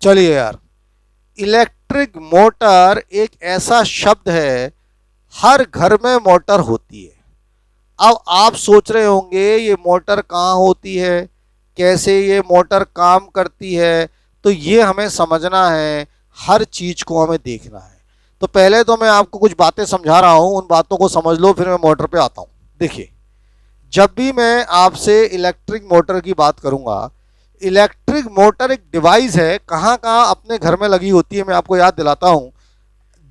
चलिए यार, electric motor एक ऐसा शब्द है, हर घर में मोटर होती है। अब आप सोच रहे होंगे ये मोटर कहाँ होती है, कैसे ये मोटर काम करती है। तो ये हमें समझना है, हर चीज को हमें देखना है। तो पहले तो मैं आपको कुछ बातें समझा रहा हूं, उन बातों को समझ लो, फिर मैं मोटर पे आता हूं। देखिए, जब भी मैं आपसे इलेक्ट्रिक मोटर की बात करूंगा, इलेक्ट्रिक मोटर एक डिवाइस है, कहाँ कहाँ अपने घर में लगी होती है मैं आपको याद दिलाता हूं।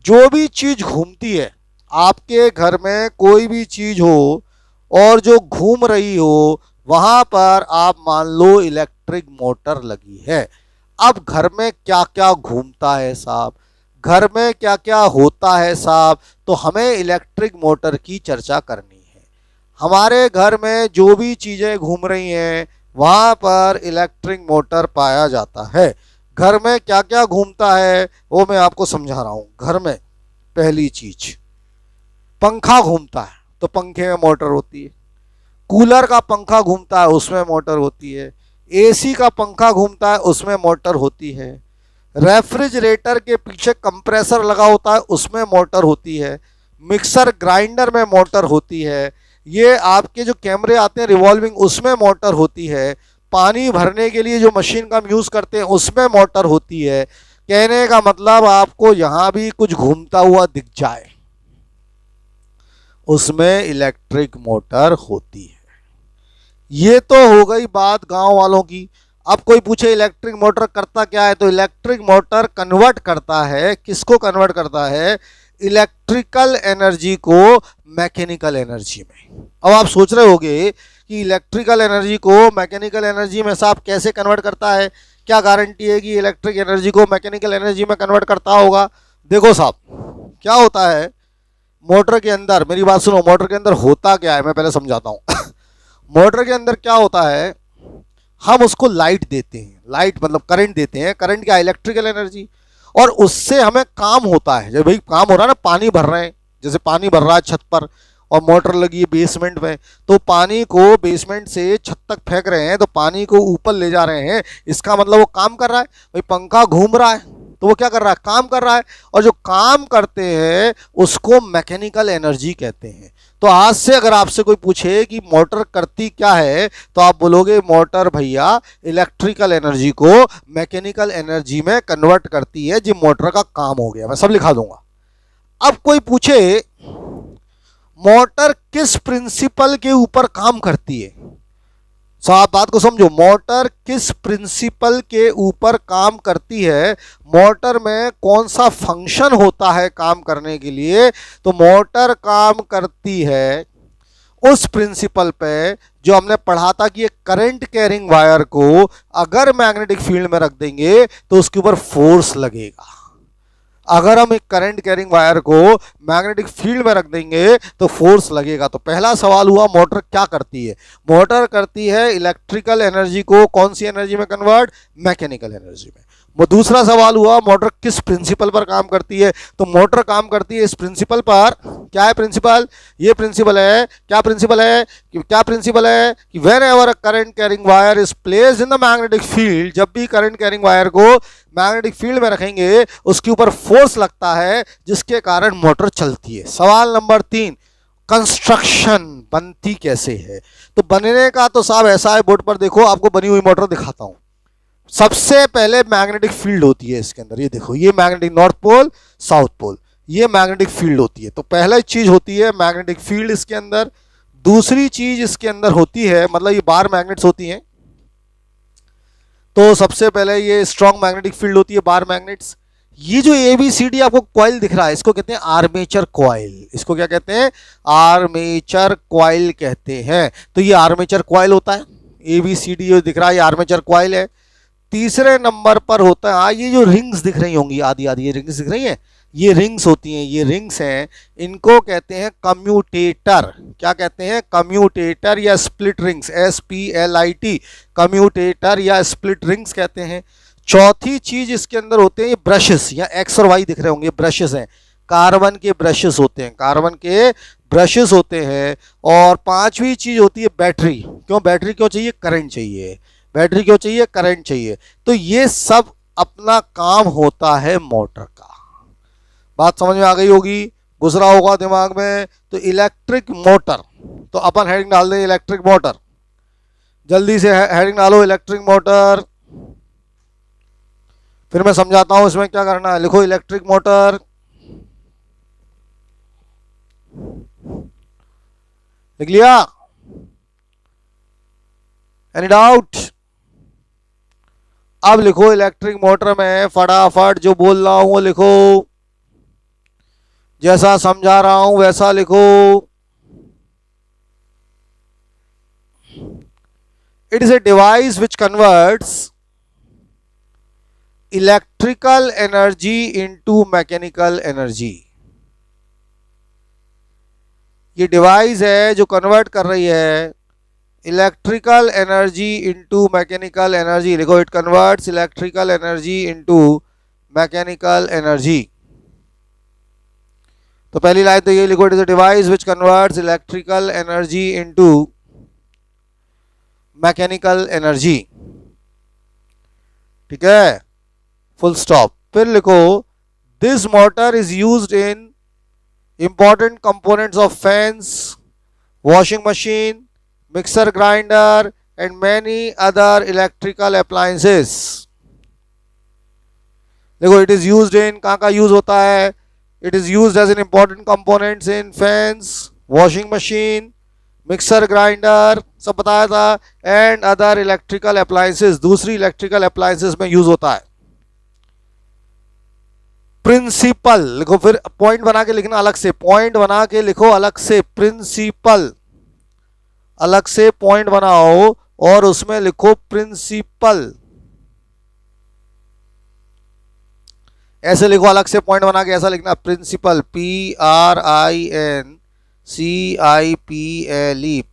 जो भी चीज घूमती है, आपके घर में कोई भी चीज हो और जो घूम रही हो, वहां पर आप मान लो इलेक्ट्रिक मोटर लगी है। अब घर में क्या क्या घूमता है साहब, घर में क्या क्या होता है साहब, तो हमें इलेक्ट्रिक मोटर की चर्चा करनी है। हमारे घर में जो भी चीजें घूम रही हैं, वहां पर इलेक्ट्रिक मोटर पाया जाता है। घर में क्या क्या घूमता है वो मैं आपको समझा रहा हूं। घर में पहली चीज, पंखा घूमता है तो पंखे में मोटर होती है। कूलर का पंखा घूमता है उसमें मोटर होती है। एसी का पंखा घूमता है उसमें मोटर होती है। रेफ्रिजरेटर के पीछे कंप्रेसर लगा होता है उसमें मोटर होती है। मिक्सर ग्राइंडर में मोटर होती है। ये आपके जो कैमरे आते हैं रिवॉल्विंग, उसमें मोटर होती है। पानी भरने के लिए जो मशीन का हम यूज़ करते हैं उसमें मोटर होती है। कहने का मतलब आपको यहाँ भी कुछ घूमता हुआ दिख जाए, उसमें इलेक्ट्रिक मोटर होती है। ये तो हो गई बात गांव वालों की। अब कोई पूछे इलेक्ट्रिक मोटर करता क्या है, तो इलेक्ट्रिक मोटर कन्वर्ट करता है, किसको कन्वर्ट करता है, इलेक्ट्रिकल एनर्जी को मैकेनिकल एनर्जी में। अब आप सोच रहे होंगे कि इलेक्ट्रिकल एनर्जी को मैकेनिकल एनर्जी में साहब कैसे कन्वर्ट करता है, क्या गारंटी है कि इलेक्ट्रिक एनर्जी को मैकेनिकल एनर्जी में कन्वर्ट करता होगा। देखो साहब, क्या होता है मोटर के अंदर, मेरी बात सुनो, मोटर के अंदर होता क्या है मैं पहले समझाता हूं। मोटर के अंदर क्या होता है, हम उसको लाइट देते हैं, लाइट मतलब करंट देते हैं। करंट क्या, इलेक्ट्रिकल एनर्जी, और उससे हमें काम होता है। जब भाई काम हो रहा है ना, पानी भर रहे हैं, जैसे पानी भर रहा है छत पर और मोटर लगी है बेसमेंट में, तो पानी को बेसमेंट से छत तक फेंक रहे हैं, तो पानी को ऊपर ले जा रहे हैं, इसका मतलब वो काम कर रहा है। भाई पंखा घूम रहा है तो वो क्या कर रहा है, काम कर रहा है। और जो काम करते हैं उसको मैकेनिकल एनर्जी कहते हैं। तो आज से अगर आपसे कोई पूछे कि मोटर करती क्या है, तो आप बोलोगे मोटर भैया इलेक्ट्रिकल एनर्जी को मैकेनिकल एनर्जी में कन्वर्ट करती है, जी मोटर का काम हो गया, मैं सब लिखा दूंगा। अब कोई पूछे मोटर किस प्रिंसिपल के ऊपर काम करती है, तो आप बात को समझो, मोटर किस प्रिंसिपल के ऊपर काम करती है, मोटर में कौन सा फंक्शन होता है काम करने के लिए। तो मोटर काम करती है उस प्रिंसिपल पे जो हमने पढ़ा था कि एक करंट कैरिंग वायर को अगर मैग्नेटिक फील्ड में रख देंगे तो उसके ऊपर फोर्स लगेगा। अगर हम एक करंट कैरिंग वायर को मैग्नेटिक फील्ड में रख देंगे तो फोर्स लगेगा। तो पहला सवाल हुआ मोटर क्या करती है, मोटर करती है इलेक्ट्रिकल एनर्जी को कौन सी एनर्जी में कन्वर्ट, मैकेनिकल एनर्जी में। वो दूसरा सवाल हुआ मोटर किस प्रिंसिपल पर काम करती है, तो मोटर काम करती है इस प्रिंसिपल पर। क्या है प्रिंसिपल, ये प्रिंसिपल है, क्या प्रिंसिपल है, क्या प्रिंसिपल है कि when ever a current carrying wire is placed in the magnetic field, जब भी करंट कैरिंग वायर को मैग्नेटिक फील्ड में रखेंगे उसके ऊपर फोर्स लगता है जिसके कारण मोटर चलती है। सवाल नंबर 3, कंस्ट्रक्शन बनती कैसे है। तो बनने का तो साहब ऐसा है, बोर्ड पर देखो आपको बनी हुई मोटर दिखाता हूं। सबसे पहले मैग्नेटिक फील्ड होती है इसके अंदर, ये देखो, ये magnetic north pole south pole, ये मैग्नेटिक फील्ड होती है। तो पहला चीज होती है मैग्नेटिक फील्ड इसके अंदर। दूसरी चीज इसके अंदर होती है, मतलब ये बार मैग्नेट्स होती हैं, तो सबसे पहले ये स्ट्रॉन्ग मैग्नेटिक फील्ड होती है, बार मैग्नेट्स। ये जो ABCD आपको कॉइल दिख रहा है इसको कहते हैं आर्मेचर कॉइल। इसको क्या कहते हैं, आर्मेचर कॉइल कहते हैं। तो ये आर्मेचर कॉइल होता है, ABCD जो दिख रहा है ये आर्मेचर कॉइल है। तीसरे नंबर पर होता है ये जो रिंग्स दिख रही होंगी, आधी आधी ये रिंग्स दिख रही हैं, ये रिंग्स होती हैं, ये रिंग्स हैं, इनको कहते हैं कम्यूटेटर। क्या कहते हैं, कम्यूटेटर या स्प्लिट रिंग्स, SPLIT, कम्यूटेटर या स्प्लिट रिंग्स कहते हैं। चौथी चीज इसके अंदर होते हैं ये ब्रशेस, या X और Y दिख रहे होंगे, ब्रशेस हैं, कार्बन के ब्रशेस होते हैं, कार्बन के ब्रशेस होते हैं। और पांचवी चीज होती है बैटरी। क्यों बैटरी क्यों चाहिए, करंट चाहिए। बैटरी क्यों चाहिए, करंट चाहिए। तो ये सब अपना काम होता है मोटर का। बात समझ में आ गई होगी, गुजरा होगा दिमाग में। तो इलेक्ट्रिक मोटर, तो अपन हेडिंग डाल दें इलेक्ट्रिक मोटर, जल्दी से हेडिंग डालो इलेक्ट्रिक मोटर। फिर मैं समझाता हूं इसमें क्या करना है। लिखो इलेक्ट्रिक मोटर, लिख लिया? Any doubt? अब लिखो इलेक्ट्रिक मोटर में फटाफट जो बोल रहा हूं वो लिखो, जैसा समझा रहा हूं वैसा लिखो। It is a device which converts electrical energy into mechanical energy. ये डिवाइस है जो कन्वर्ट कर रही है electrical energy into mechanical energy. लिखो it converts electrical energy into mechanical energy. तो पहली लाइन तो ये लिखो, it is a device which converts electrical energy into mechanical energy. ठीक है, फुल स्टॉप। फिर लिखो this motor is used in important components of fans, washing machine, mixer grinder and many other electrical appliances. देखो it is used in, कहां का use होता है? It is used as an important components in fans, washing machine, mixer grinder, सब बताया था, and other electrical appliances, दूसरी electrical appliances में यूज होता है। प्रिंसिपल लिखो, फिर पॉइंट बना के लिखना अलग से, पॉइंट बना के लिखो अलग से, प्रिंसिपल अलग से पॉइंट बनाओ और उसमें लिखो प्रिंसिपल। ऐसे लिखो अलग से पॉइंट बना के, ऐसा लिखना प्रिंसिपल, PRINCIPLE,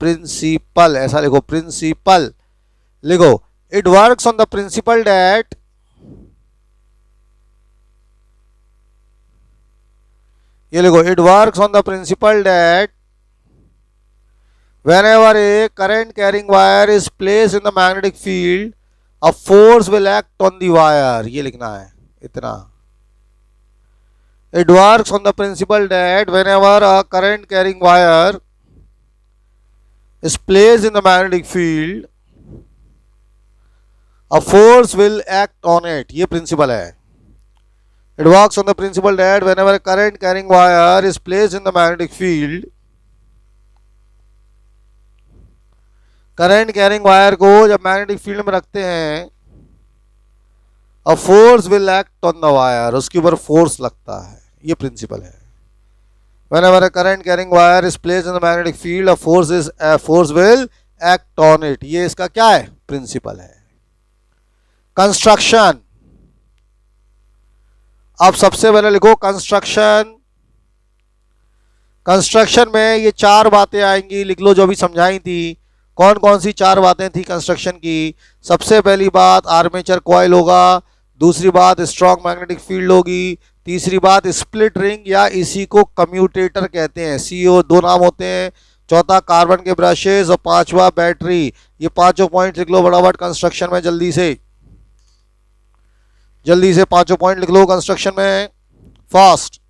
प्रिंसिपल, ऐसा लिखो प्रिंसिपल। लिखो it works on the principle that, ये लिखो it works on the principle that whenever a current carrying wire is placed in the magnetic field, a force will act on the wire। ये लिखना है इतना। It works on the principle that whenever a current carrying wire is placed in the magnetic field, a force will act on it। ये principle है। It works on the principle that whenever a current carrying wire is placed in the magnetic field, current carrying wire को जब magnetic field में रखते हैं, a force will act on the wire, उसके ऊपर force लगता है। ये प्रिंसिपल है। Whenever a current carrying wire is placed in the magnetic field, a force will act on it. ये इसका क्या है? प्रिंसिपल है। कंस्ट्रक्शन, अब सबसे पहले लिखो कंस्ट्रक्शन। कंस्ट्रक्शन में ये चार बातें आएंगी, लिख लो जो अभी समझाई थी। कौन कौन सी चार बातें थी कंस्ट्रक्शन की? सबसे पहली बात आर्मेचर कॉइल होगा, दूसरी बात स्ट्रॉन्ग मैग्नेटिक फील्ड होगी, तीसरी बात स्प्लिट रिंग या इसी को कम्यूटेटर कहते हैं, CO दो नाम होते हैं, चौथा कार्बन के ब्रशेस और पांचवा बैटरी। ये पांचों पॉइंट लिख लो फटाफट कंस्ट्रक्शन में, जल्दी से पांचों पॉइंट लिख लो कंस्ट्रक्शन में फास्ट।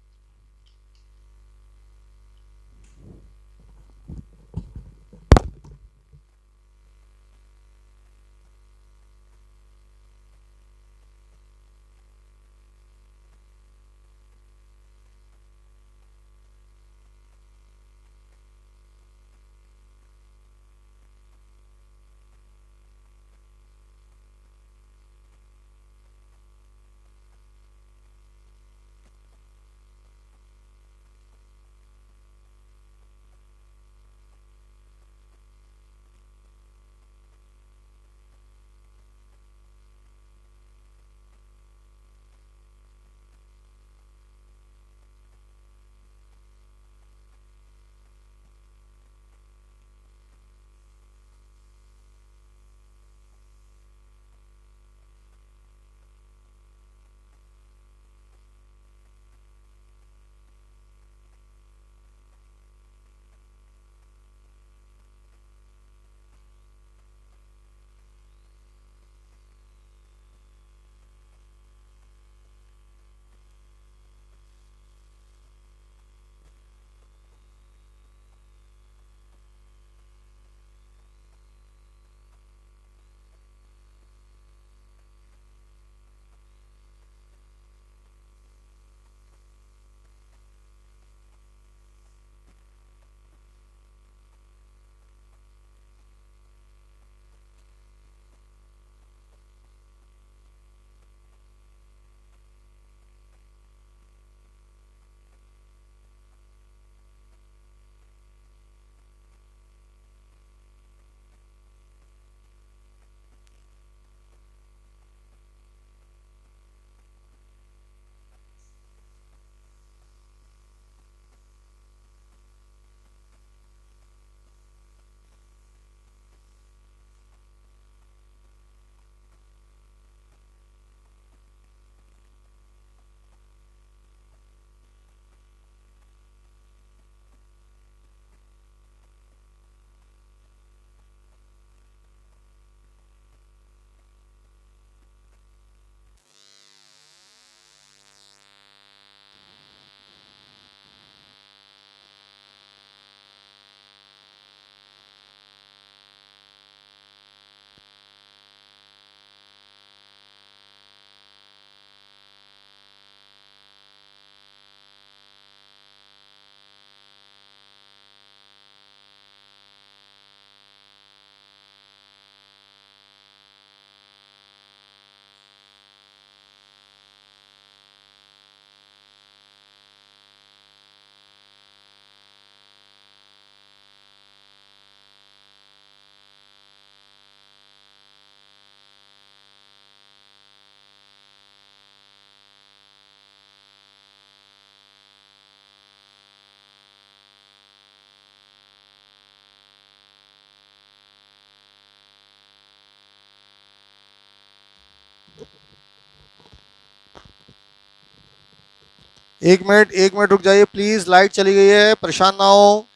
एक मिनट रुक जाइए प्लीज, लाइट चली गई है, परेशान ना हो।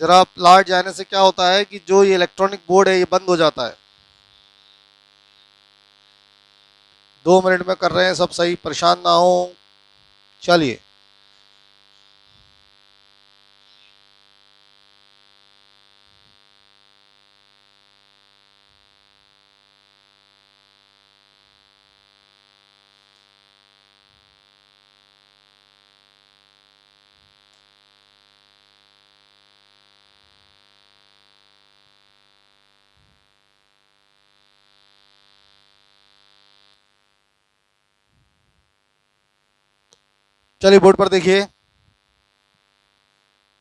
जरा लाइट जाने से क्या होता है कि जो ये इलेक्ट्रॉनिक बोर्ड है ये बंद हो जाता है। 2 मिनट में कर रहे हैं, सब सही, परेशान ना हो। चलिए, चलिए बोर्ड पर देखिए।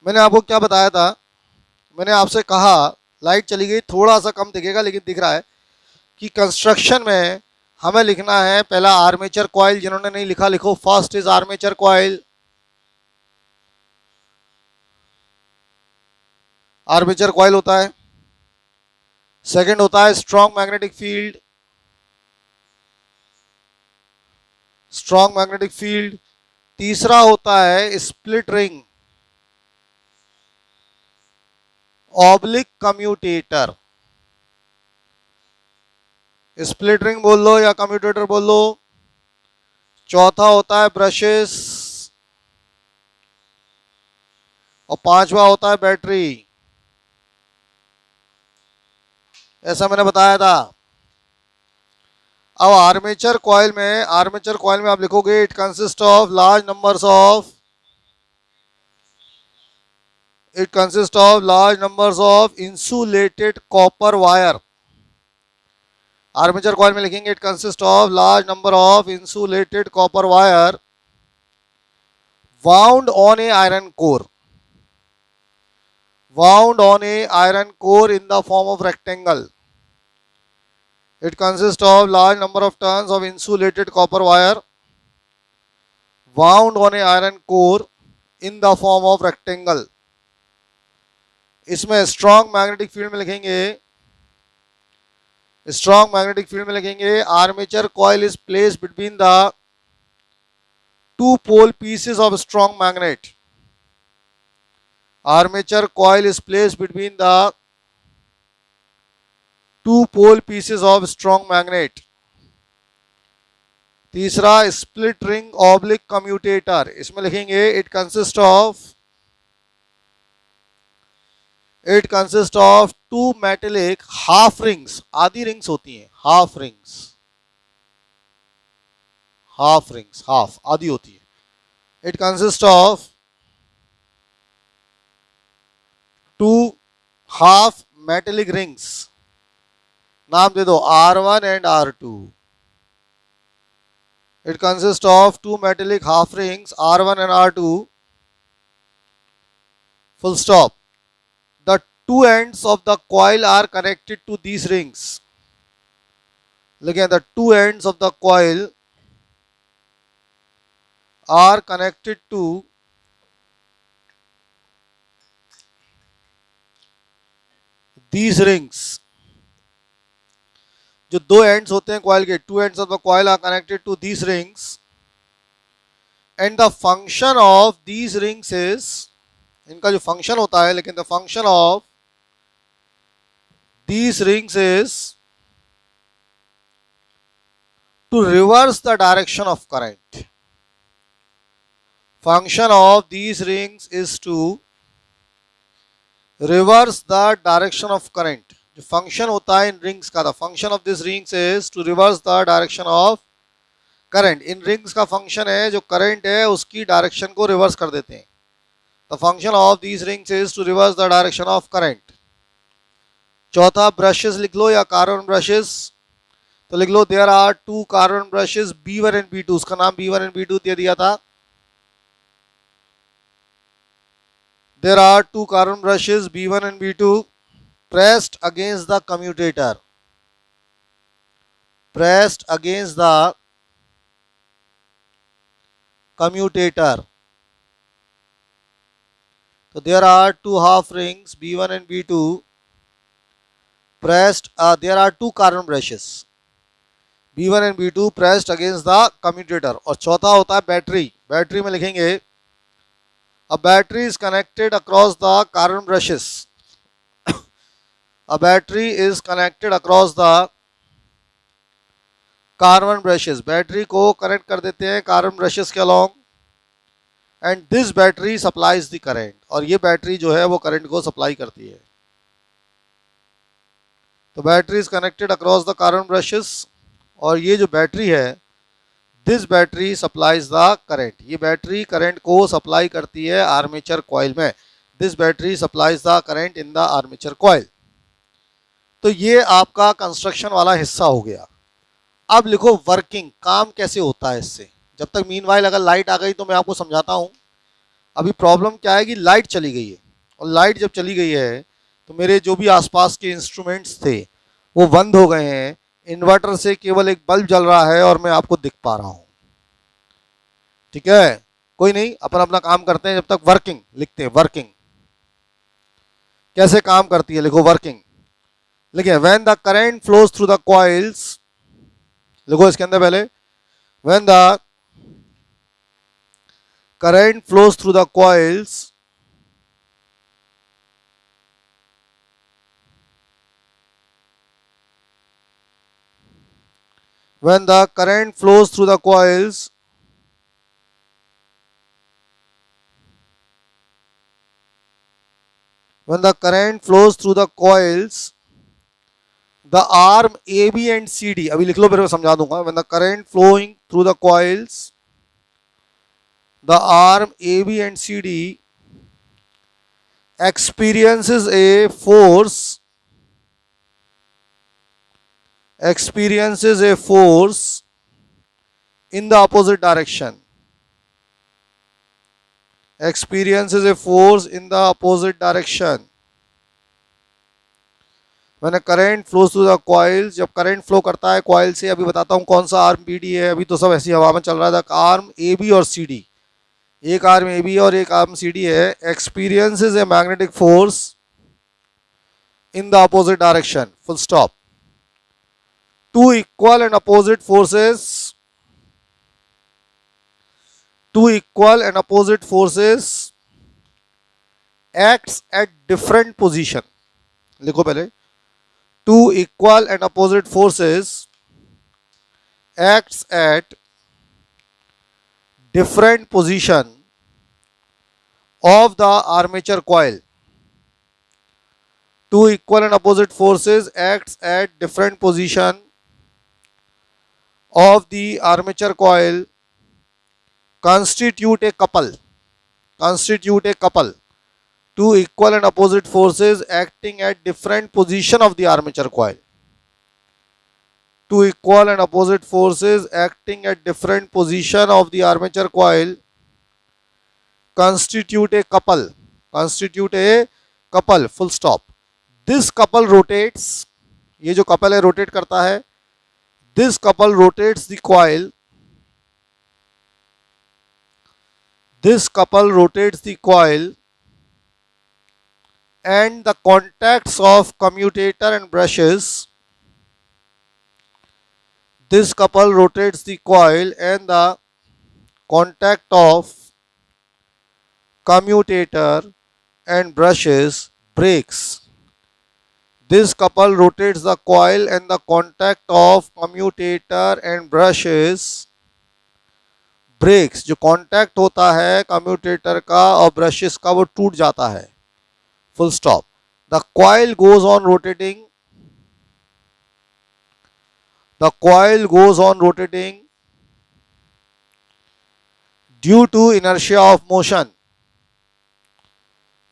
मैंने आपको क्या बताया था? मैंने आपसे कहा, लाइट चली गई, थोड़ा सा कम दिखेगा लेकिन दिख रहा है कि कंस्ट्रक्शन में हमें लिखना है पहला आर्मेचर कॉइल। जिन्होंने नहीं लिखा लिखो, first is armature coil. Armature coil होता है। सेकंड होता है strong magnetic field. Strong magnetic field. तीसरा होता है split ring oblique commutator. Split ring बोल लो या कम्यूटेटर बोल लो। चौथा होता है ब्रशेस और पांचवा होता है बैटरी। ऐसा मैंने बताया था। अब आर्मेचर कॉइल में आप लिखोगे it consist of large numbers of insulated copper wire. Armature coil में लिखेंगे it consist of large number of insulated copper wire wound on a iron core in the form of rectangle. It consists of large number of turns of insulated copper wire wound on a iron core in the form of rectangle. इसमें strong magnetic field में लिखेंगे armature coil is placed between the two pole pieces of strong magnet. Armature coil is placed between the two pole pieces of strong magnet. तीसरा split ring oblique commutator. इसमें लिखेंगे it consist of two metallic half rings. आधी rings होती हैं, half आधी होती है। It consist of two half metallic rings. नाम दे दो R1 and R2। It consist of two metallic half rings R1 and R2, full stop. The two ends of the coil are connected to these rings. Again, the two ends of the coil are connected to these rings. जो दो ends होते हैं coil के, two ends of the coil are connected to these rings and the function of these rings is, इनका जो function होता है, लेकिन the function of these rings is to reverse the direction of current. Function of these rings is to reverse the direction of current. जो function होता है इन rings का, the function of this rings is to reverse the direction of current. In rings का function है जो current है उसकी डायरेक्शन को रिवर्स कर देते हैं। The function of these rings is to reverse the direction of current. चौथा ब्रशेस लिख लो या कार्बन ब्रशेस, तो लिख लो there are two carbon brushes B1 and B2। उसका नाम B1 एंड B2 दे दिया था। There are two carbon brushes B1 and B2 pressed against the commutator. Pressed against the commutator. So there are two half rings B1 and B2 pressed. There are two carbon brushes B1 and B2 pressed against the commutator. और चौथा होता है battery. Battery में लिखेंगे a battery is connected across the carbon brushes. A battery is connected across the carbon brushes. Battery को connect कर देते हैं कार्बन ब्रशेस के along and this battery supplies the current. और ये बैटरी जो है वो करंट को सप्लाई करती है। तो battery is connected across the carbon brushes और ये जो बैटरी है this battery supplies the current. ये बैटरी करंट को सप्लाई करती है आर्मेचर कॉइल में। This battery supplies the current in the armature coil. तो ये आपका कंस्ट्रक्शन वाला हिस्सा हो गया। अब लिखो वर्किंग, काम कैसे होता है इससे। जब तक मीनवाइल अगर लाइट आ गई तो मैं आपको समझाता हूँ। अभी प्रॉब्लम क्या है कि लाइट चली गई है और लाइट जब चली गई है तो मेरे जो भी आसपास के इंस्ट्रूमेंट्स थे वो बंद हो गए हैं। इन्वर्टर से केवल एक बल्ब जल रहा है और मैं आपको दिख पा रहा हूँ। ठीक है, कोई नहीं, अपन अपना काम करते हैं जब तक। वर्किंग लिखते हैं। वर्किंग कैसे काम करती है, लिखो वर्किंग। लिखिए when the current flows through the coils. लिखो इसके अंदर पहले when the current flows through the coils when the current flows through the coils when the current flows through the coils the arm AB and CD। अभी लिख लो, फिर मैं समझा दूंगा। when the current flowing through the coils the arm AB and CD experiences a force in the opposite direction experiences a force in the opposite direction when a current flows through the coils। जब current flow करता है coil से, अभी बताता हूँ कौन सा arm BD है, अभी तो सब ऐसी हवा में चल रहा था। आर्म ए बी और सी डी, एक आर्म ए बी और एक आर्म सी डी है। Experiences a magnetic force in the opposite direction, full stop. Two equal and opposite forces acts at different position। लिखो पहले, two equal and opposite forces acts at different position of the armature coil। Two equal and opposite forces acts at different position of the armature coil constitute a couple। Two equal and opposite forces acting at different position of the armature coil। Two equal and opposite forces acting at different position of the armature coil constitute a couple। Full stop। This couple rotates, ये जो couple है rotate करता है। This couple rotates the coil। And the contacts of commutator and brushes। This couple rotates the coil and the contact of commutator and brushes breaks। This couple rotates the coil and the contact of commutator and brushes breaks। जो contact होता है commutator का और brushes का वो टूट जाता है। Full stop। The coil goes on rotating। Due to inertia of motion।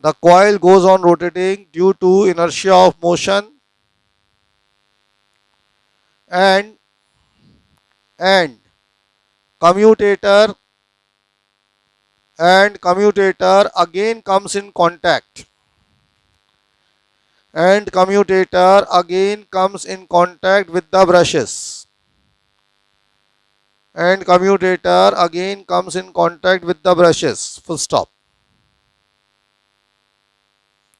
The coil goes on rotating due to inertia of motion and commutator again comes in contact with the brushes full stop।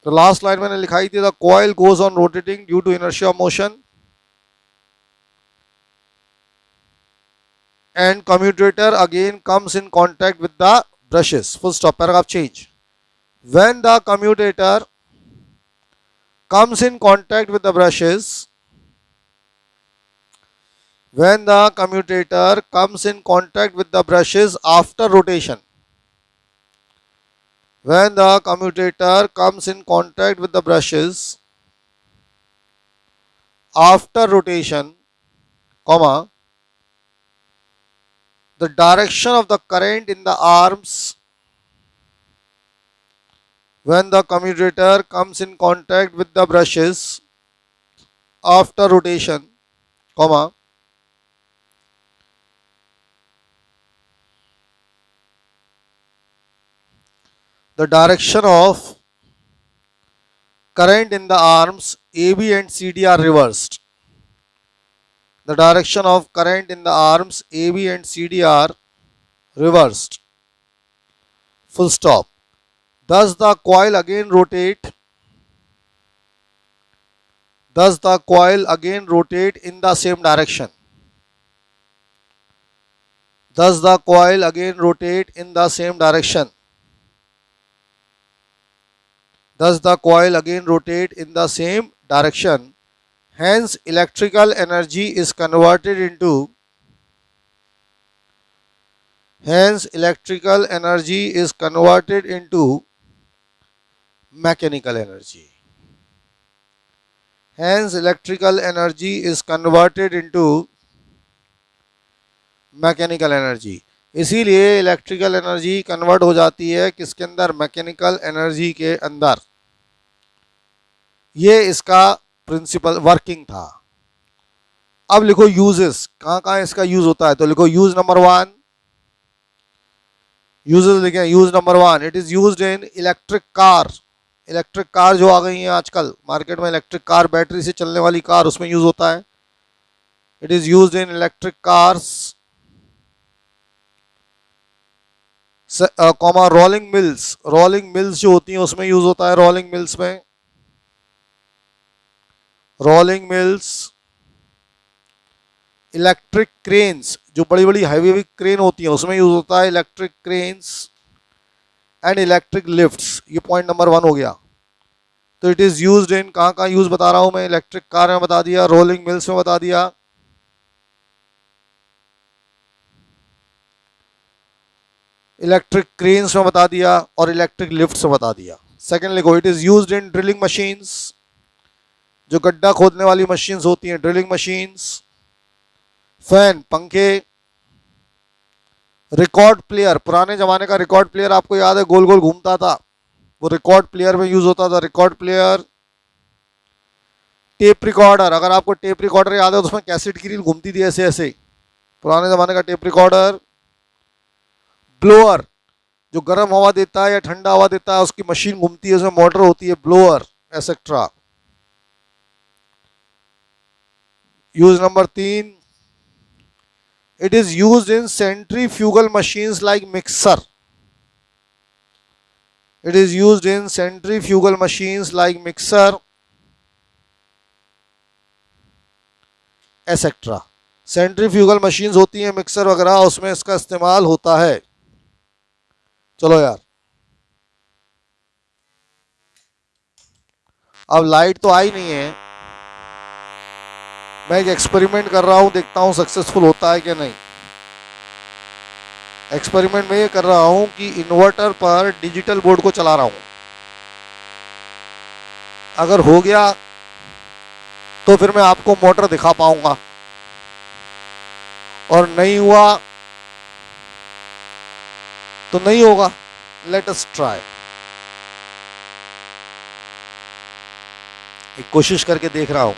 तो last line मैंने लिखाई थी, the coil goes on rotating due to inertia of motion and commutator again comes in contact with the brushes. Full stop. Paragraph change. When the commutator comes in contact with the brushes, when the commutator comes in contact with the brushes after rotation, when the commutator comes in contact with the brushes after rotation, comma, the direction of the current in the arms, when the commutator comes in contact with the brushes after rotation, comma, the direction of current in the arms AB and CD are reversed. The direction of current in the arms AB and CD are reversed. Full stop. Thus the coil again rotate. Thus the coil again rotate in the same direction. Thus the coil again rotate in the same direction. Thus the coil again rotate in the same direction. Hence electrical energy is converted into mechanical energy. Hence electrical energy is converted into mechanical energy. इसीलिए electrical energy convert हो जाती है किसके अंदर? Mechanical energy के अंदर. ये इसका प्रिंसिपल वर्किंग था. अब लिखो यूजेस, कहाँ कहाँ इसका यूज होता है. तो लिखो यूज नंबर 1, यूजेस लिखें. Use number 1, it is used in electric car. Electric car जो आ गई हैं आजकल मार्केट में, इलेक्ट्रिक कार, बैटरी से चलने वाली कार, उसमें यूज होता है. It is used in electric cars, comma rolling mills. Rolling mills जो होती हैं उसमें यूज होता है. रोलिंग मिल्स में, रोलिंग मिल्स. इलेक्ट्रिक क्रेन्स, जो बड़ी बड़ी हैवी क्रेन होती हैं उसमें यूज होता है. Electric cranes and electric lifts. ये पॉइंट नंबर 1 हो गया. तो इट इज यूज्ड इन, कहाँ कहाँ यूज बता रहा हूं मैं. इलेक्ट्रिक कार में बता दिया, रोलिंग मिल्स में बता दिया, इलेक्ट्रिक क्रेन्स में बता दिया और इलेक्ट्रिक लिफ्ट्स में बता दिया. सेकंड लिखो, it is used in drilling machines. जो गड्ढा खोदने वाली मशीन्स होती हैं, ड्रिलिंग मशीन्स. फैन, पंखे. रिकॉर्ड प्लेयर, पुराने जमाने का रिकॉर्ड प्लेयर आपको याद है, गोल गोल घूमता था, वो रिकॉर्ड प्लेयर में यूज होता था. Record player. टेप रिकॉर्डर, अगर आपको टेप रिकॉर्डर याद है तो उसमें कैसेट की रील घूमती थी ऐसे ऐसे, पुराने जमाने का टेप रिकॉर्डर. ब्लोअर, जो गर्म हवा देता है या ठंडा हवा देता है, उसकी मशीन घूमती है, उसमें मोटर होती है, blower, etcetera. Use number 3, it is used in centrifugal machines like mixer. It is used in centrifugal machines like mixer etcetera. Centrifugal machines होती हैं मिक्सर वगैरह, उसमें इसका इस्तेमाल होता है. चलो यार, अब लाइट तो आई नहीं है. मैं एक एक्सपेरिमेंट कर रहा हूं, देखता हूं सक्सेसफुल होता है कि नहीं. एक्सपेरिमेंट में ये कर रहा हूं कि इन्वर्टर पर डिजिटल बोर्ड को चला रहा हूं. अगर हो गया तो फिर मैं आपको मोटर दिखा पाऊंगा, और नहीं हुआ तो नहीं होगा. Let us try. एक कोशिश करके देख रहा हूं.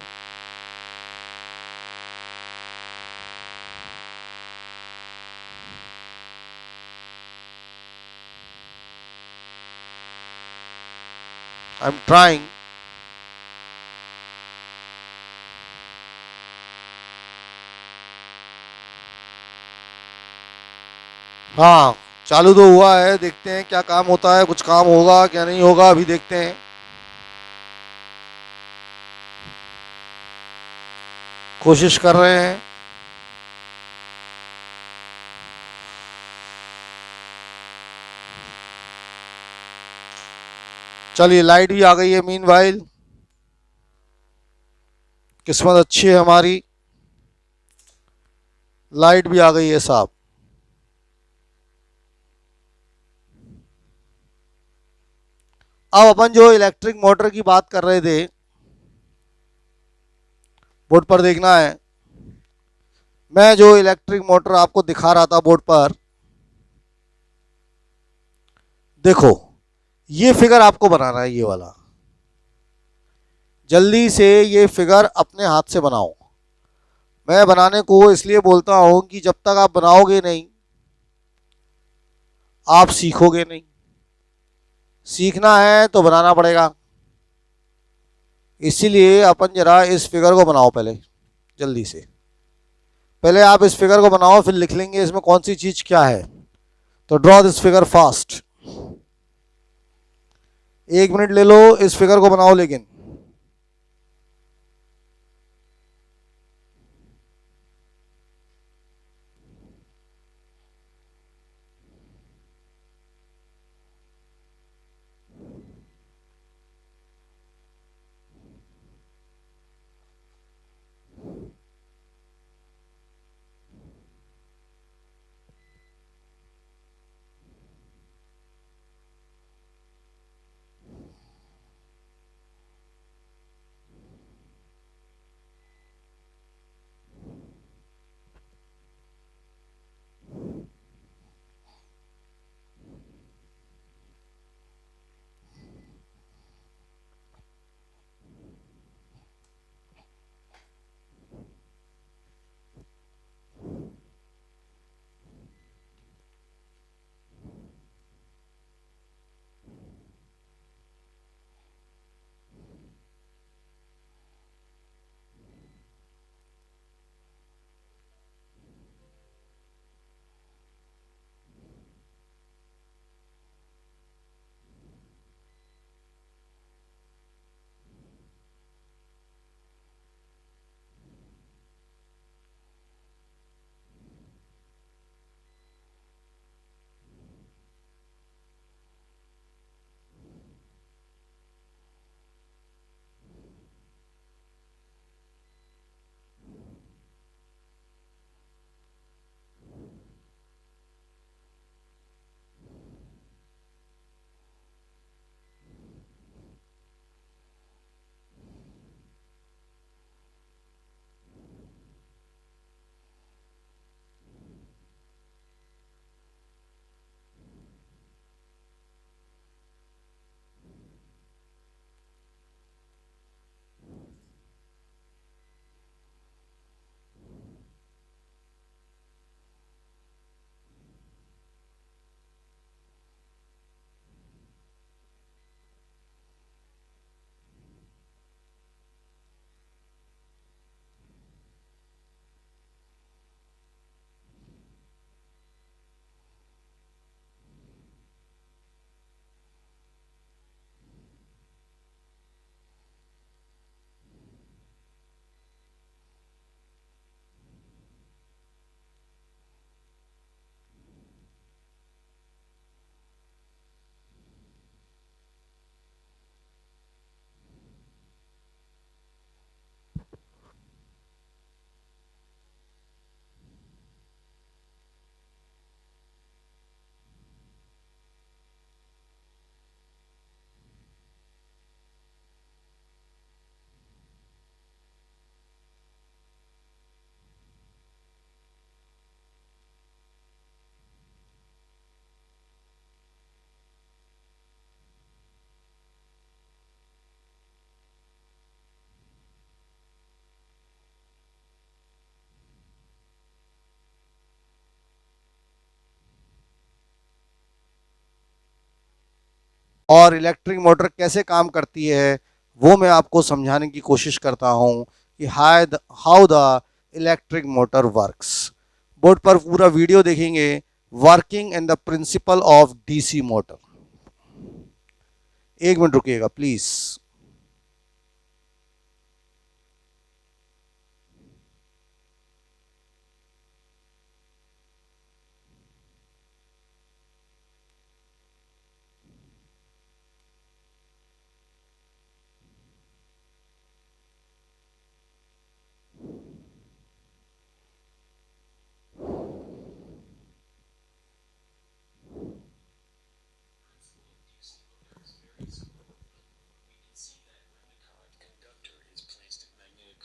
I am trying. हाँ, चालू तो हुआ है, देखते हैं क्या काम होता है. कुछ काम होगा क्या नहीं होगा, अभी देखते हैं. कोशिश कर रहे हैं. चलिए लाइट भी आ गई है मीनवाइल, किस्मत अच्छी है हमारी, लाइट भी आ गई है साहब। अब अपन जो इलेक्ट्रिक मोटर की बात कर रहे थे, बोर्ड पर देखना है, मैं जो इलेक्ट्रिक मोटर आपको दिखा रहा था बोर्ड पर, देखो ये फिगर आपको बनाना है, ये वाला। जल्दी से ये फिगर अपने हाथ से बनाओ। मैं बनाने को इसलिए बोलता हूं कि जब तक आप बनाओगे नहीं आप सीखोगे नहीं। सीखना है तो बनाना पड़ेगा, इसीलिए अपन जरा इस फिगर को बनाओ पहले, जल्दी से। पहले आप इस फिगर को बनाओ, फिर लिख लेंगे इसमें कौन सी चीज क्या है। तो draw this figure fast. 1 minute ले लो, इस फिगर को बनाओ लेकिन। और इलेक्ट्रिक मोटर कैसे काम करती है वो मैं आपको समझाने की कोशिश करता हूं कि how the electric motor works. Board पर पूरा वीडियो देखेंगे, working and the principle of DC motor. 1 minute रुकिएगा please.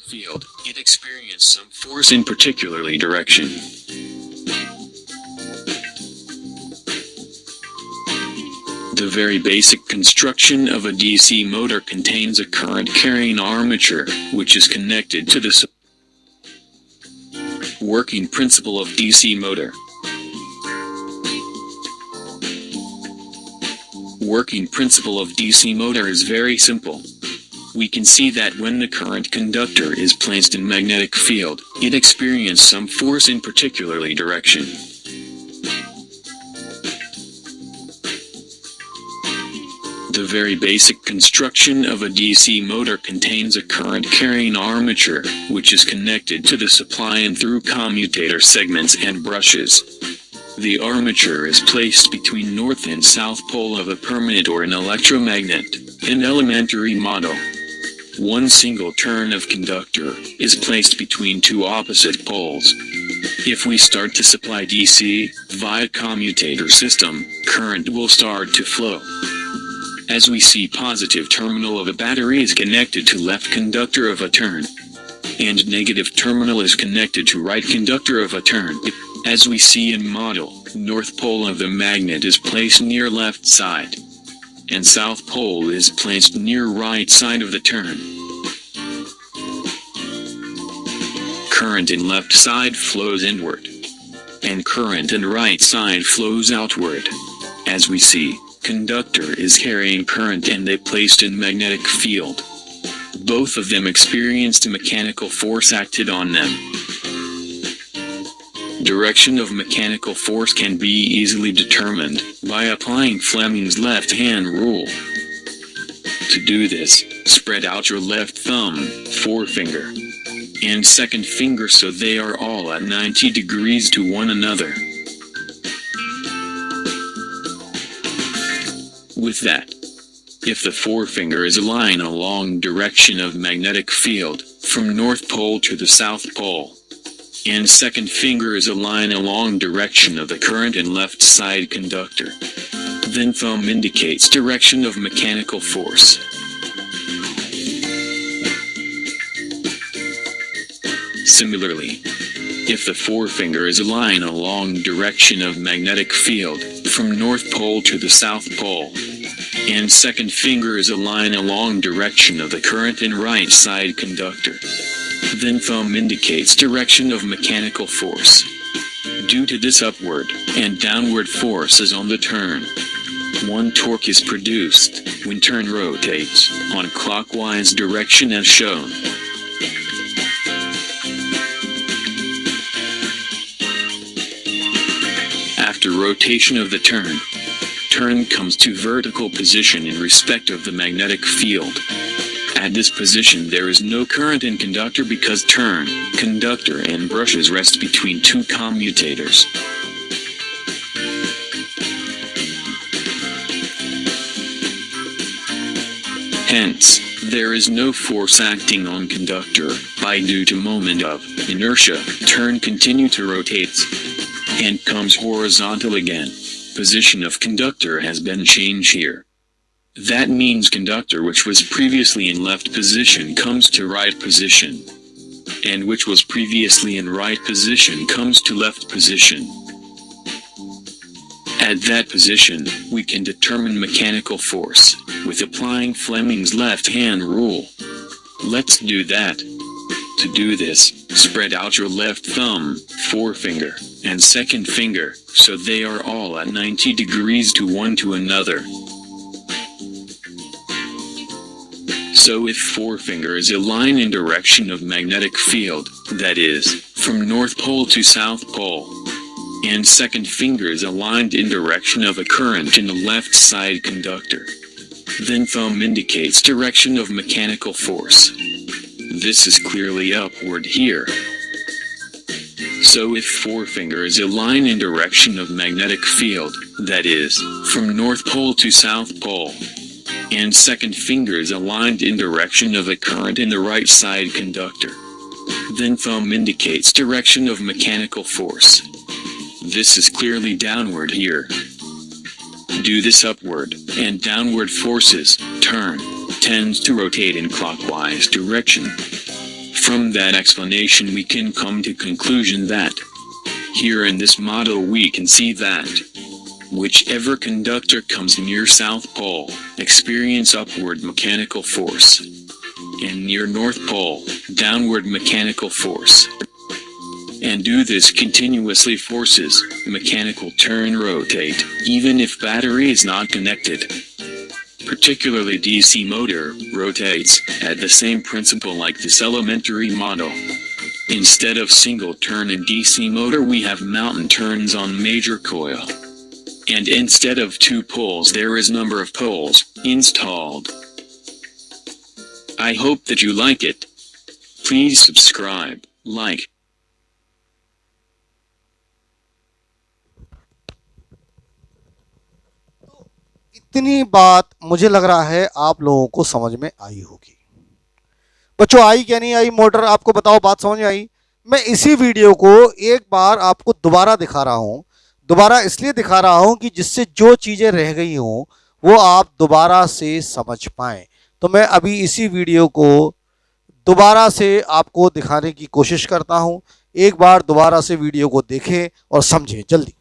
field, it experiences some force in particularly direction. The very basic construction of a DC motor contains a current-carrying armature, which is connected to the working principle of DC motor. Working principle of DC motor is very simple. We can see that when the current conductor is placed in magnetic field, it experiences some force in particularly direction. The very basic construction of a DC motor contains a current-carrying armature, which is connected to the supply and through commutator segments and brushes. The armature is placed between north and south pole of a permanent or an electromagnet. In elementary model, one single turn of conductor is placed between two opposite poles. If we start to supply DC via commutator system, current will start to flow. As we see, positive terminal of a battery is connected to left conductor of a turn, and negative terminal is connected to right conductor of a turn. As we see in model, north pole of the magnet is placed near left side, and south pole is placed near right side of the turn. Current in left side flows inward, and current in right side flows outward. As we see, conductor is carrying current and they placed in magnetic field. Both of them experienced a mechanical force acted on them. Direction of mechanical force can be easily determined by applying Fleming's left-hand rule. To do this, spread out your left thumb, forefinger, and second finger so they are all at 90 degrees to one another. With that, if the forefinger is aligned along direction of magnetic field, from north pole to the south pole, and second finger is aligned along direction of the current and left side conductor, then thumb indicates direction of mechanical force. Similarly, if the forefinger is aligned along direction of magnetic field, from north pole to the south pole, and second finger is aligned along direction of the current and right side conductor, then thumb indicates direction of mechanical force. Due to this upward and downward forces on the turn, one torque is produced when turn rotates on clockwise direction as shown. After rotation of the turn comes to vertical position in respect of the magnetic field. At this position there is no current in conductor because turn, conductor and brushes rest between two commutators. Hence, there is no force acting on conductor, by due to moment of inertia, turn continue to rotates, and comes horizontal again. Position of conductor has been changed here. That means conductor which was previously in left position comes to right position, and which was previously in right position comes to left position. At that position, we can determine mechanical force with applying Fleming's left-hand rule. Let's do that. To do this, spread out your left thumb, forefinger, and second finger, so they are all at 90 degrees to one to another. So if forefinger is aligned in direction of magnetic field, that is, from north pole to south pole, and second finger is aligned in direction of a current in the left side conductor, then thumb indicates direction of mechanical force. This is clearly upward here. So if forefinger is aligned in direction of magnetic field, that is, from north pole to south pole, and second finger is aligned in direction of a current in the right side conductor, then thumb indicates direction of mechanical force. This is clearly downward here. Do this upward and downward forces, turn, tends to rotate in clockwise direction. From that explanation we can come to conclusion that here in this model we can see that whichever conductor comes near South Pole experience upward mechanical force, and near North Pole downward mechanical force. And do this continuously forces mechanical turn rotate even if battery is not connected. Particularly DC motor rotates at the same principle like this elementary model. Instead of single turn in DC motor we have mountain turns on major coil. And instead of 2 poles there is number of poles installed. I hope that you like it. Please subscribe, like. इतनी बात मुझे लग रहा है आप लोगों को समझ में आई होगी। बच्चों आई क्या नहीं आई मोटर, आपको बताओ बात समझ में आई? मैं इसी वीडियो को एक बार आपको दोबारा दिखा रहा हूं। दोबारा इसलिए दिखा रहा हूं कि जिससे जो चीजें रह गई हों वो आप दोबारा से समझ पाएं। तो मैं अभी इसी वीडियो को दोबारा से आपको दिखाने की कोशिश करता हूं। एक बार दोबारा से वीडियो को देखें और समझें जल्दी।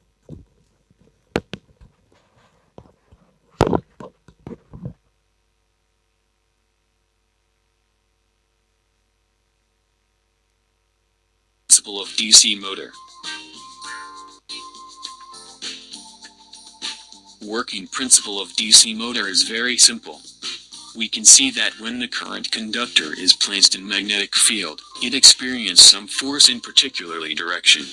Principle of DC motor. Working principle of DC motor is very simple. We can see that when the current conductor is placed in magnetic field, it experiences some force in particularly direction.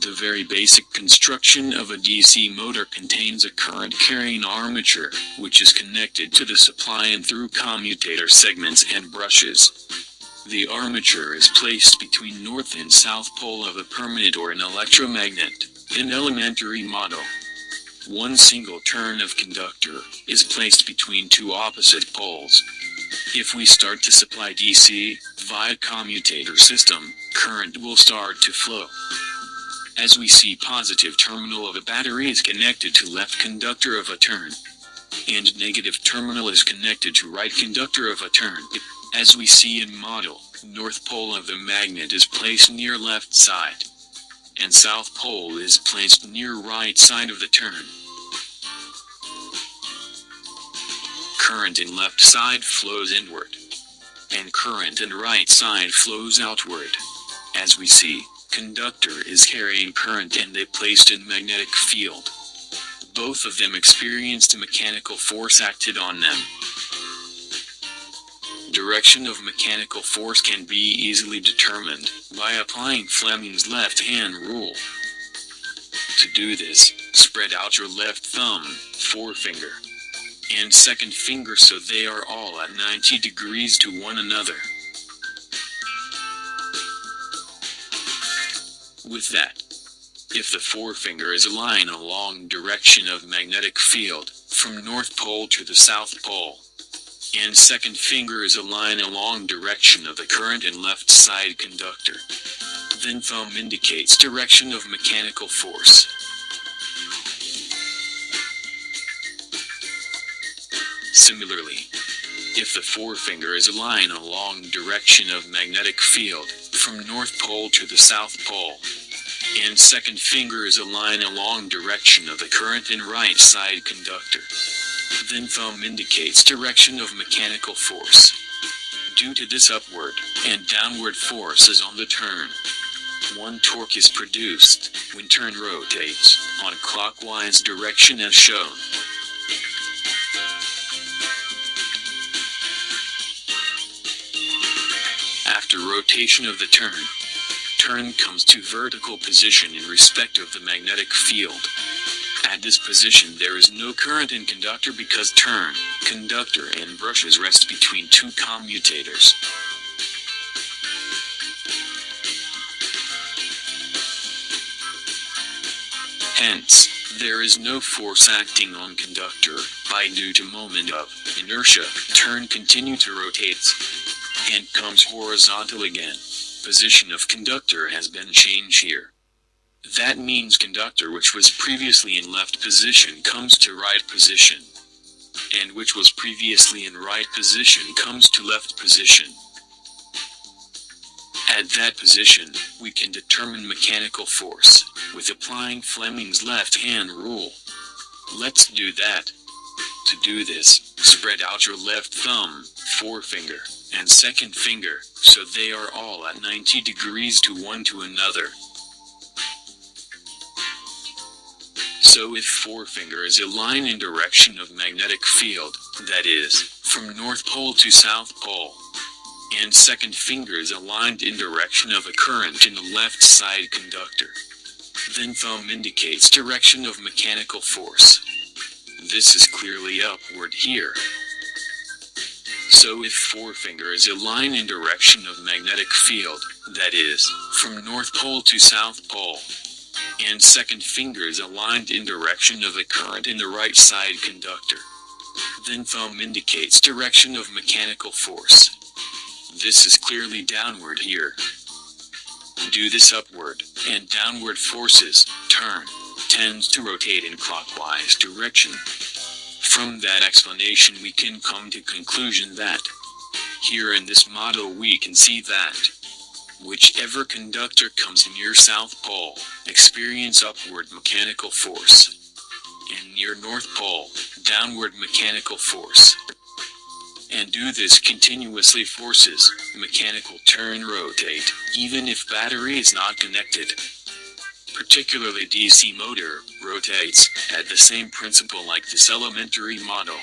The very basic construction of a DC motor contains a current carrying armature, which is connected to the supply and through commutator segments and brushes. The armature is placed between north and south pole of a permanent or an electromagnet. In elementary model, one single turn of conductor is placed between 2 opposite poles. If we start to supply DC via commutator system, current will start to flow. As we see, positive terminal of a battery is connected to left conductor of a turn, and negative terminal is connected to right conductor of a turn. As we see in model, north pole of the magnet is placed near left side, and south pole is placed near right side of the turn. Current in left side flows inward, and current in right side flows outward. As we see, conductor is carrying current and they placed in magnetic field. Both of them experienced a mechanical force acted on them. Direction of mechanical force can be easily determined by applying Fleming's left-hand rule. To do this, spread out your left thumb, forefinger, and second finger so they are all at 90 degrees to one another. With that, if the forefinger is aligned along direction of magnetic field, from North Pole to the South Pole, and second finger is aligned along direction of the current and left side conductor, then thumb indicates direction of mechanical force. Similarly, if the forefinger is aligned along direction of magnetic field, from North Pole to the South Pole, and second finger is aligned along direction of the current and right side conductor, then thumb indicates direction of mechanical force. Due to this upward and downward forces on the turn, one torque is produced when turn rotates on clockwise direction as shown. After rotation of the turn comes to vertical position in respect of the magnetic field. At this position there is no current in conductor because turn, conductor and brushes rest between 2 commutators. Hence, there is no force acting on conductor by due to moment of inertia. Turn continue to rotates and comes horizontal again. Position of conductor has been changed here. That means conductor which was previously in left position comes to right position. and which was previously in right position comes to left position. At that position, we can determine mechanical force with applying Fleming's left-hand rule. Let's do that. To do this, spread out your left thumb, forefinger, and second finger, so they are all at 90 degrees to one to another. So if forefinger is a line in direction of magnetic field, that is, from North Pole to South Pole, and second finger is aligned in direction of a current in the left side conductor, then thumb indicates direction of mechanical force. This is clearly upward here. So if forefinger is a line in direction of magnetic field, that is, from North Pole to South Pole, and second finger is aligned in direction of a current in the right side conductor, then thumb indicates direction of mechanical force. This is clearly downward here. Do this upward and downward forces, turn, tends to rotate in clockwise direction. From that explanation we can come to conclusion that, here in this model we can see that, whichever conductor comes near South Pole, experience upward mechanical force, and near North Pole, downward mechanical force. And do this continuously forces, mechanical turn rotate, even if battery is not connected. Particularly DC motor, rotates, at the same principle like this elementary model.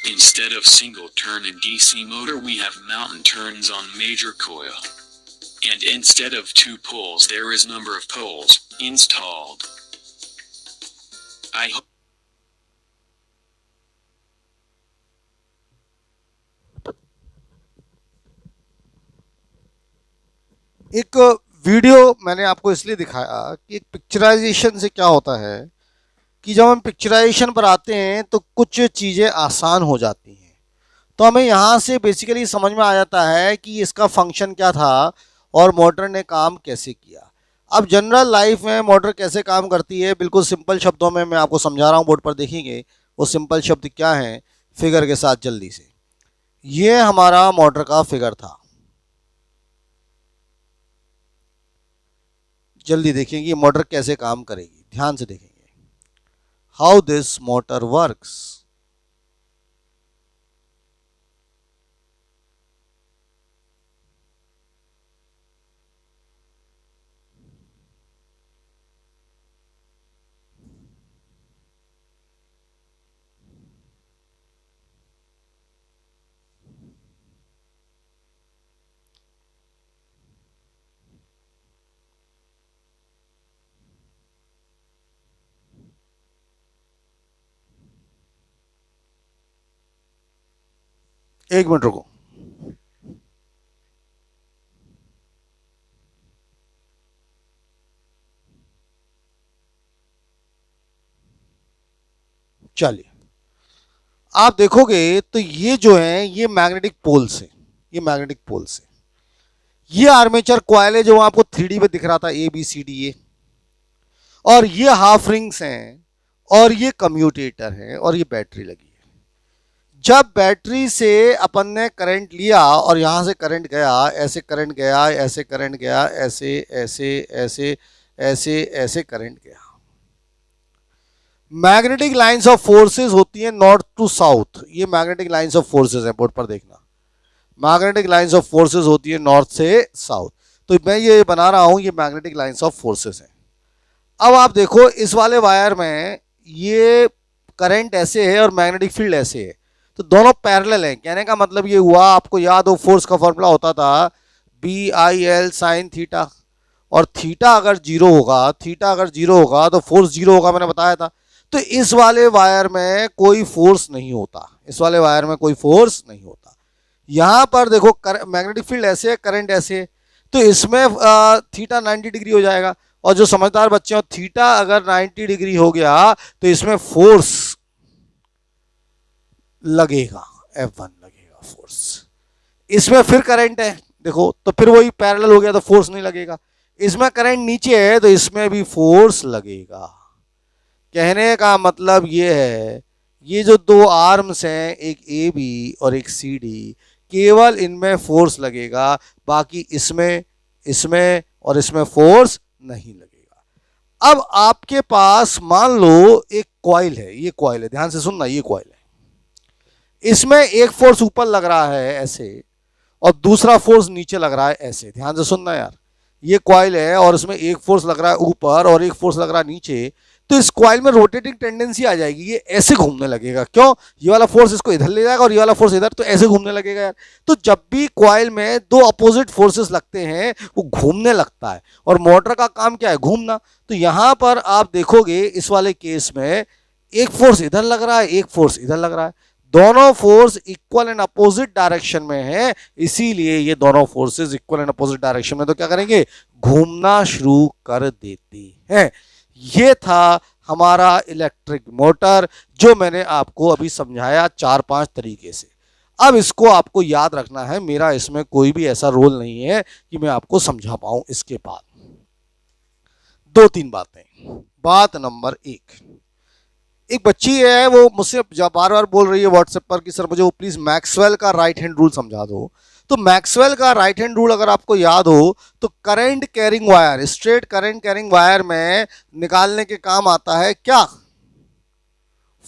Instead of single turn in DC motor we have mountain turns on major coil. And instead of 2 poles there is number of poles, installed. I hope एक video मैंने आपको इसलिए दिखाया कि एक picturisation से क्या होता है कि जब हम पिक्चराइजेशन पर आते हैं तो कुछ चीज़ें आसान हो जाती हैं। तो हमें यहाँ से बेसिकली समझ में आ जाता है कि इसका फंक्शन क्या था और मोटर ने काम कैसे किया। अब जनरल लाइफ में मोटर कैसे काम करती है बिल्कुल सिंपल शब्दों में मैं आपको समझा रहा हूँ, बोर्ड पर देखेंगे वो सिंपल शब्द क्या हैं फिगर के साथ जल्दी से। ये हमारा मोटर का फिगर था, जल्दी देखेंगे मोटर कैसे काम करेगी, ध्यान से देखेंगे हाउ दिस मोटर वर्क्स। एक मिनट रुको। चलिए आप देखोगे तो ये जो है ये मैग्नेटिक पोल्स है, ये मैग्नेटिक पोल्स है। ये आर्मेचर कॉइल है जो आपको 3D पे दिख रहा था ABCD ये, और ये हाफ रिंग्स हैं और ये कम्यूटेटर है और ये बैटरी लगी है। जब बैटरी से अपन ने करंट लिया और यहां से करंट गया, ऐसे करंट गया, ऐसे करंट गया, ऐसे ऐसे ऐसे ऐसे ऐसे करंट गया। मैग्नेटिक लाइंस ऑफ फोर्सेस होती हैं नॉर्थ टू साउथ, ये मैग्नेटिक लाइंस ऑफ फोर्सेस है, बोर्ड पर देखना। मैग्नेटिक लाइंस ऑफ फोर्सेस होती है नॉर्थ से साउथ, तो मैं ये बना रहा हूं ये मैग्नेटिक लाइंस ऑफ फोर्सेस है। अब आप देखो इस वाले वायर में ये करंट ऐसे है और मैग्नेटिक फील्ड ऐसे है, तो दोनों पैरेलल हैं। कहने का मतलब ये हुआ, आपको याद हो फोर्स का फॉर्मूला होता था BIL sin थीटा, और थीटा अगर जीरो होगा, थीटा अगर जीरो होगा तो फोर्स जीरो होगा, मैंने बताया था। तो इस वाले वायर में कोई फोर्स नहीं होता, इस वाले वायर में कोई फोर्स नहीं होता। यहां पर देखो मैग्नेटिक फील्ड ऐसे है, करंट ऐसे है, तो इसमें थीटा 90 डिग्री हो जाएगा। और जो समझदार बच्चे हो, थीटा अगर 90 डिग्री हो गया तो इसमें फोर्स लगेगा, F1 लगेगा फोर्स। इसमें फिर करंट है देखो, तो फिर वही पैरेलल हो गया तो फोर्स नहीं लगेगा। इसमें करंट नीचे है तो इसमें भी फोर्स लगेगा। कहने का मतलब ये है ये जो दो आर्म्स हैं, एक ए बी और एक सी डी, केवल इनमें फोर्स लगेगा, बाकी इसमें, इसमें और इसमें फोर्स नहीं लगेगा। अब आपके पास मान लो एक कॉइल है, ये कॉइल है, ध्यान से सुनना, ये कॉइल है, इसमें एक फोर्स ऊपर लग रहा है ऐसे और दूसरा फोर्स नीचे लग रहा है ऐसे, ध्यान से सुनना यार। ये कॉइल है और इसमें एक फोर्स लग रहा है ऊपर और एक फोर्स लग रहा है नीचे, तो इस कॉइल में रोटेटिंग टेंडेंसी आ जाएगी, ये ऐसे घूमने लगेगा। क्यों? ये वाला फोर्स इसको इधर ले जाएगा और ये वाला फोर्स इधर, तो ऐसे घूमने लगेगा यार। तो जब भी कॉइल में दो अपोजिट फोर्सेस लगते हैं वो घूमने लगता है, और मोटर का काम क्या है? घूमना। तो यहां पर आप देखोगे इस वाले केस में एक फोर्स इधर लग रहा है, एक फोर्स इधर लग रहा है, दोनों force equal and opposite direction में है, इसीलिए ये दोनों forces equal and opposite direction में तो क्या करेंगे? घूमना शुरू कर देती हैं। ये था हमारा इलेक्ट्रिक मोटर, जो मैंने आपको अभी समझाया 4-5 तरीके से। अब इसको आपको याद रखना है, मेरा इसमें कोई भी ऐसा रोल नहीं है कि मैं आपको समझा पाऊं। इसके बाद 2-3 बातें। बात नंबर 1, एक बच्ची है, वो मुझसे बार बार बोल रही है व्हाट्सएप पर कि सर मुझे वो प्लीज मैक्सवेल का राइट हैंड रूल समझा दो। तो मैक्सवेल का राइट हैंड रूल अगर आपको याद हो तो current carrying wire, straight current carrying wire में निकालने के काम आता है क्या?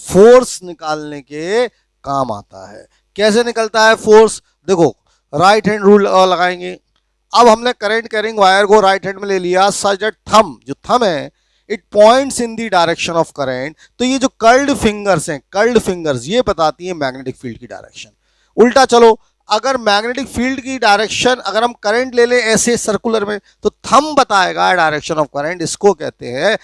फोर्स निकालने के काम आता है। कैसे निकलता है फोर्स? देखो, राइट हैंड रूल लगाएंगे। अब हमने करंट कैरिंग वायर को राइट हैंड में ले लिया, सच दैट थंब, जो थंब है, it points in the direction of current. तो ये जो कर्ल्ड फिंगर्स हैं, कर्ल्ड फिंगर्स, ये बताती है मैग्नेटिक फील्ड की डायरेक्शन। उल्टा चलो, अगर मैग्नेटिक फील्ड की डायरेक्शन, अगर हम करंट ले लें ऐसे सर्कुलर में, तो थंब बताएगा डायरेक्शन ऑफ करंट। इसको कहते हैं